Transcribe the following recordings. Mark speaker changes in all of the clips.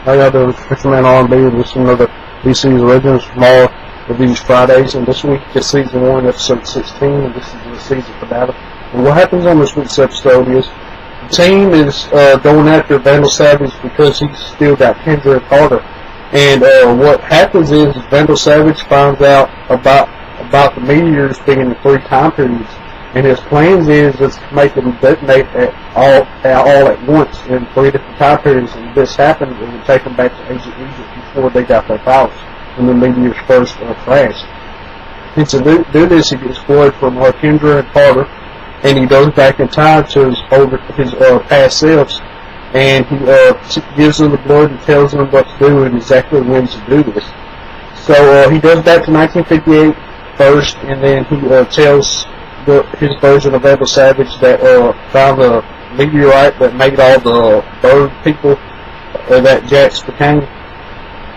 Speaker 1: How y'all doing? Fisherman R&B, and this is another DC's Legends from all of these Fridays. And this week is Season 1, Episode 16, and this is the season finale. And what happens on this week's episode is the team is going after Vandal Savage because he's still got Kendra and Carter. And what happens is Vandal Savage finds out about the meteors being in 3 time periods. And his plans is to make them detonate all at once in 3 different time periods. And if this happens, it would take them back to ancient Egypt before they got their powers when the meteors first crashed. And to do this, he gets blood from Kendra and Carter, and he goes back in time to his past selves, and he gives them the blood and tells them what to do and exactly when to do this. So he goes back to 1958 first, and then he tells his version of Vandal Savage that found the meteorite that made all the bird people that Jax became,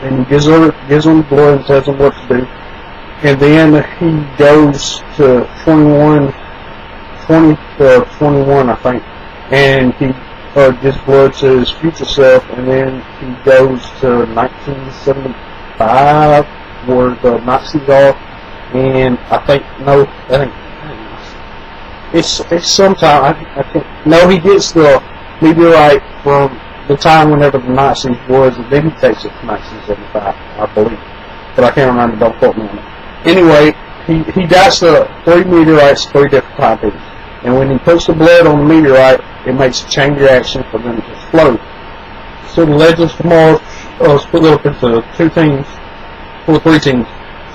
Speaker 1: and he gives them the blood and tells them what to do. And then he goes to 21 I think, and he gives blood to his future self, and then he goes to 1975 where the Nazis are, and I think it's sometime, I think, no, he gets the meteorite from the time whenever the Nazis was, and then he takes it to 1975, I believe. But I can't remember, don't quote me on it. Anyway, he got the 3 meteorites 3 different time periods. And when he puts the blood on the meteorite, it makes a chain reaction for them to explode. So the Legends tomorrow split up into 2 teams, or 3 teams,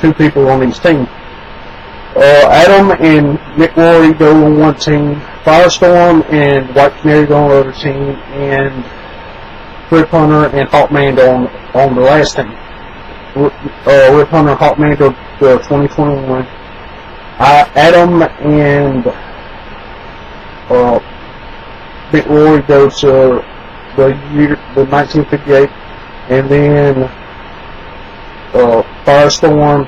Speaker 1: 2 people on each team. Adam and Nick Rory go on one team, Firestorm and White Canary go on the other team, and Rip Hunter and Hawkman go on the last team. Rip Hunter and Hawkman go to 2021. Adam and Nick Rory go to the 1958, and then Firestorm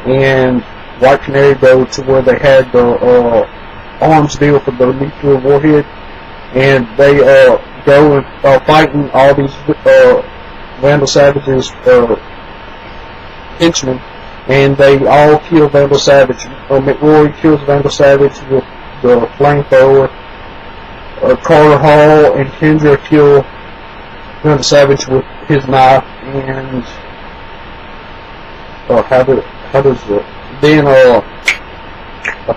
Speaker 1: and White Canary go to where they had the arms deal for the nuclear warhead, and they go and fighting all these Vandal Savage's henchmen, and they all kill Vandal Savage. McRory kills Vandal Savage with the flamethrower. Carter Hall and Kendra kill Vandal Savage with his knife, and how does it? Then I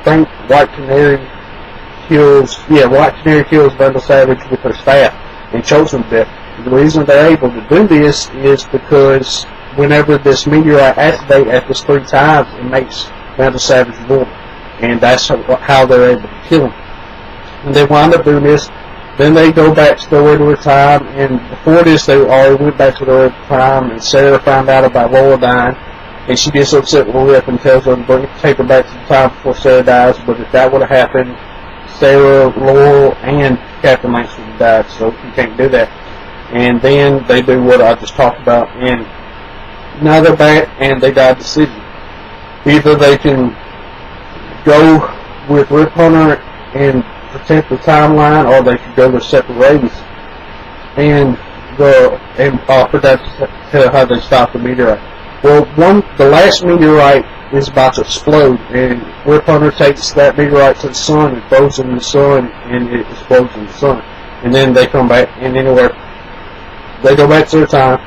Speaker 1: think White Canary kills Vandal Savage with her staff and chokes him to death. The reason they're able to do this is because whenever this meteorite activates at this 3 times, it makes Vandal Savage mortal, and that's how they're able to kill him. And they wind up doing this. Then they go back to their regular time, and before this they already went back to their regular time, and Sarah found out about Laura dying. And she gets upset with Rip and tells her to take her back to the time before Sarah dies. But if that would have happened, Sarah, Laurel, and Captain Lance would have died. So you can't do that. And then they do what I just talked about. And now they're back and they got a decision. Either they can go with Rip Hunter and protect the timeline, or they could go their separate ways. And for that to tell how they stop the meteorite. Well, the last meteorite is about to explode, and Rip Hunter takes that meteorite to the sun and throws it in the sun, and it explodes in the sun. And then they come back, and anyway, they go back to their time,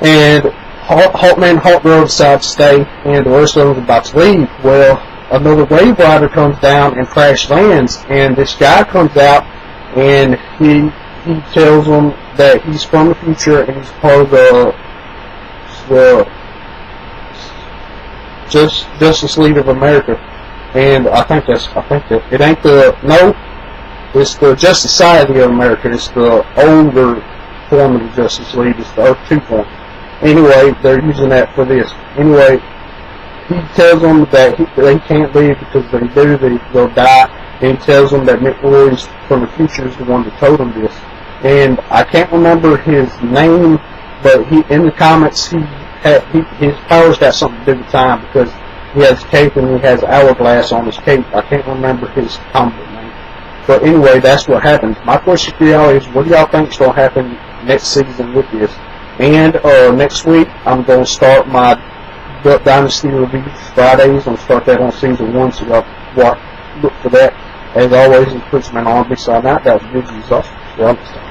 Speaker 1: and Hawkman and Hawkgirl decide to stay, and the rest of them are about to leave. Well, another wave rider comes down and crash lands, and this guy comes out, and he tells them that he's from the future, and he's part of the Justice League of America, and I think that it ain't it's the Justice Society of America. It's the older form of the Justice League. It's the Earth 2 form. Anyway, they're using that for this. Anyway, he tells them that they can't leave because if they do, they'll die. And he tells them that Nick Rory's from the future is the one that told them this. And I can't remember his name, but in the comics his powers got something to do with time because he has a cape and he has hourglass on his cape. I can't remember his comic name. But anyway, that's what happens. My question for y'all is, what do y'all think is going to happen next season with this? And next week, I'm going to start my Duck Dynasty reviews Fridays. I'm going to start that on season 1, so y'all look for that. As always, it's Prince Man on me signing out. That was Big Exhaustion.